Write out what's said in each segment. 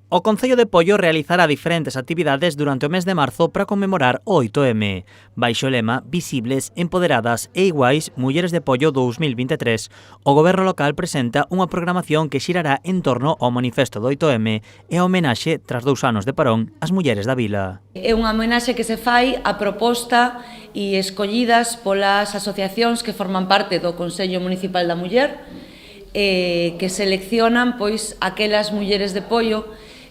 O Concello de Pollo realizará diferentes actividades durante o mes de marzo para conmemorar o 8M. Baixo o lema Visibles, Empoderadas e Iguais, Mulleres de Pollo 2023, o Goberno local presenta unha programación que xirará en torno ao manifesto do 8M e a homenaxe, tras 2 anos de parón, ás mulleres da vila. É unha homenaxe que se fai a proposta e escollidas polas asociacións que forman parte do Consello Municipal da Muller, que seleccionan pois aquelas mulleres de Pollo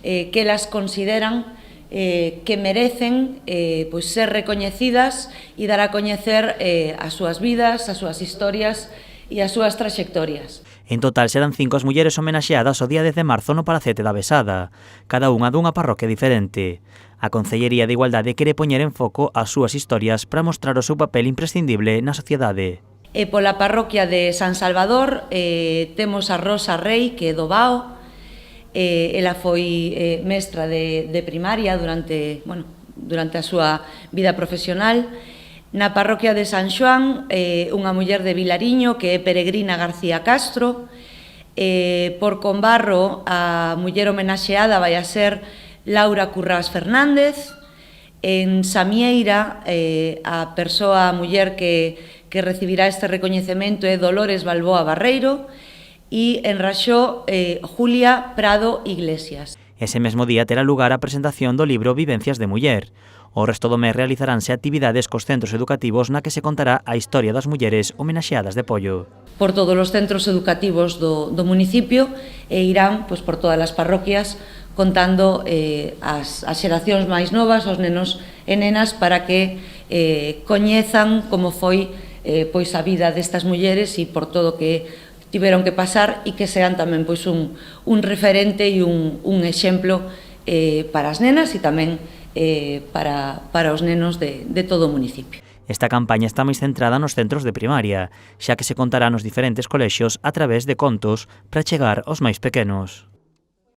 que elas consideran que merecen pois ser recoñecidas e dar a coñecer as súas vidas, as súas historias e as súas traxectorias. En total serán 5 as mulleres homenaxeadas o día 10 de marzo no Palacete da Besada, cada unha dunha parroquia diferente. A Concellería de Igualdade quere poñer en foco as súas historias para mostrar o seu papel imprescindible na sociedade. E pola parroquia de San Salvador temos a Rosa Rei, que é do Bao. Ela foi mestra de primaria durante a súa vida profesional. Na parroquia de San Xoán, unha muller de Vilariño, que é Peregrina García Castro. Por Combarro, a muller homenaxeada vai a ser Laura Currás Fernández. En Samieira, a persoa, a muller que recibirá este recoñecemento é Dolores Balboa Barreiro. E en Raxó, Julia Prado Iglesias. Ese mesmo día terá lugar a presentación do libro Vivencias de Muller. O resto do mes realizaránse actividades cos centros educativos na que se contará a historia das mulleres homenaxeadas de Pollo. Por todos os centros educativos do municipio e irán por todas as parroquias contando as xeracións máis novas, os nenos e nenas, para que coñezan como foi a vida destas mulleres e por todo que tiveron que pasar e que sean tamén un referente e un exemplo para as nenas e tamén para os nenos de todo o municipio. Esta campaña está máis centrada nos centros de primaria, xa que se contará nos diferentes colexios a través de contos para chegar aos máis pequenos.